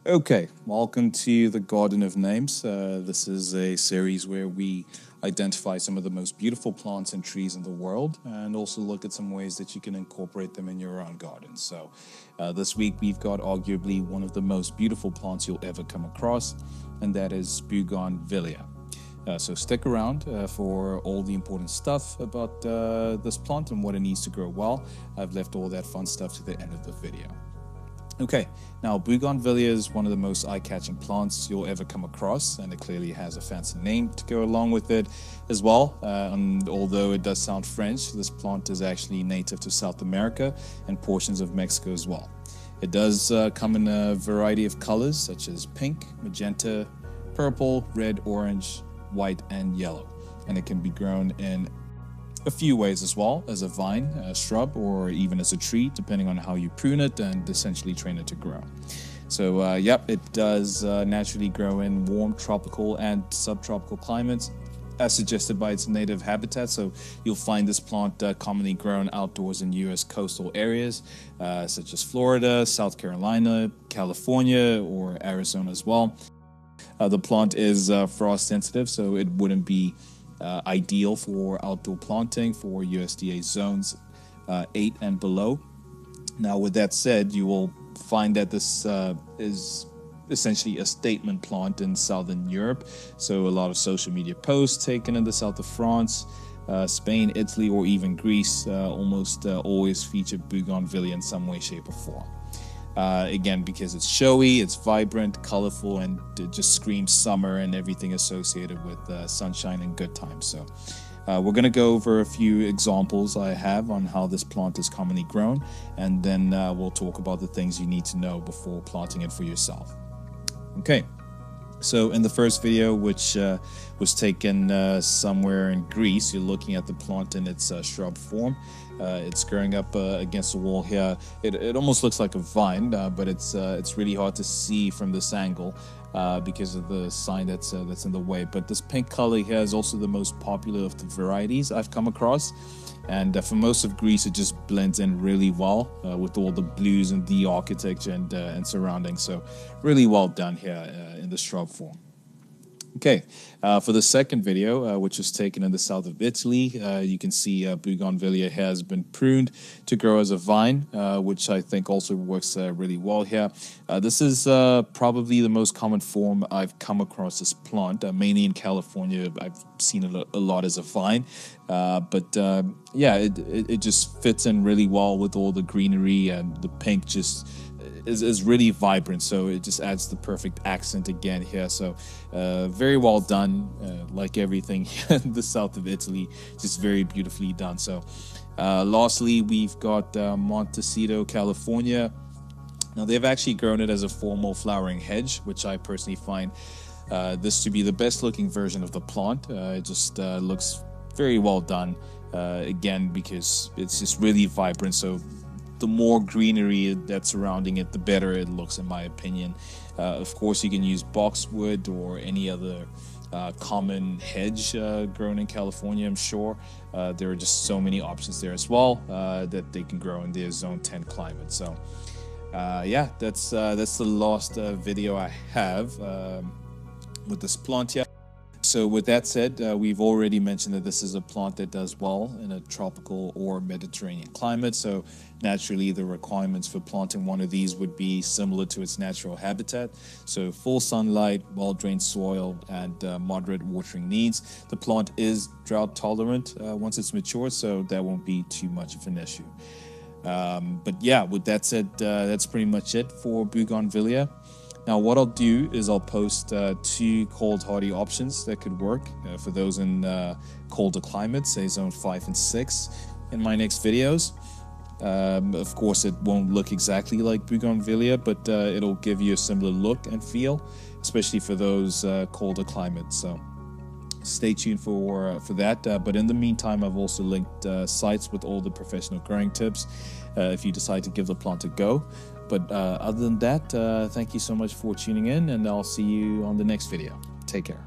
Okay, welcome to the Garden of Names. This is a series where we identify some of the most beautiful plants and trees in the world and also look at some ways that you can incorporate them in your own garden. So this week we've got arguably one of the most beautiful plants you'll ever come across, and that is Bougainvillea. So stick around for all the important stuff about this plant and what it needs to grow well. I've left all that fun stuff to the end of the video. Okay, now Bougainvillea is one of the most eye-catching plants you'll ever come across, and it clearly has a fancy name to go along with it as well. And although it does sound French, this plant is actually native to South America and portions of Mexico as well. It does come in a variety of colors such as pink, magenta, purple, red, orange, white, and yellow. And it can be grown in a few ways as well, as a vine, a shrub, or even as a tree, depending on how you prune it and essentially train it to grow. So it does naturally grow in warm tropical and subtropical climates, as suggested by its native habitat. So you'll find this plant commonly grown outdoors in U.S. coastal areas, such as Florida, South Carolina, California, or Arizona as well. The plant is frost sensitive, so it wouldn't be ideal for outdoor planting for USDA zones 8 and below. Now, with that said, you will find that this is essentially a statement plant in Southern Europe. So a lot of social media posts taken in the south of France, Spain, Italy, or even Greece almost always feature Bougainvillea in some way, shape, or form. Again, because it's showy, it's vibrant, colorful, and it just screams summer and everything associated with sunshine and good times. So we're going to go over a few examples I have on how this plant is commonly grown, and then we'll talk about the things you need to know before planting it for yourself. Okay, so in the first video, which was taken somewhere in Greece, you're looking at the plant in its shrub form. It's growing up against the wall here. It almost looks like a vine, but it's really hard to see from this angle because of the sign that's in the way. But this pink color here is also the most popular of the varieties I've come across, and for most of Greece it just blends in really well with all the blues and the architecture and surroundings. So really well done here in the shrub form. Okay, for the second video, which was taken in the south of Italy, you can see Bougainvillea has been pruned to grow as a vine, which I think also works really well here. This is probably the most common form I've come across this plant, mainly in California. I've seen it a lot as a vine, it just fits in really well with all the greenery, and the pink just is really vibrant, so it just adds the perfect accent again here. So very well done, like everything here in the south of Italy, just very beautifully done. So lastly, we've got Montecito, California. Now, they've actually grown it as a formal flowering hedge, which I personally find this to be the best looking version of the plant. It just looks very well done, again, because it's just really vibrant. So the more greenery that's surrounding it, the better it looks, in my opinion. Of course, you can use boxwood or any other common hedge grown in California, I'm sure. There are just so many options there as well that they can grow in their zone 10 climate. So that's the last video I have with this plant here. So with that said, we've already mentioned that this is a plant that does well in a tropical or Mediterranean climate. So naturally, the requirements for planting one of these would be similar to its natural habitat. So full sunlight, well-drained soil, and moderate watering needs. The plant is drought tolerant once it's mature, so that won't be too much of an issue. But yeah, with that said, that's pretty much it for Bougainvillea. Now, what I'll do is I'll post 2 cold hardy options that could work for those in colder climates, say zone 5 and 6, in my next videos. Of course, it won't look exactly like Bougainvillea, but it'll give you a similar look and feel, especially for those colder climates. So stay tuned for that. But in the meantime, I've also linked sites with all the professional growing tips if you decide to give the plant a go. But other than that, thank you so much for tuning in, and I'll see you on the next video. Take care.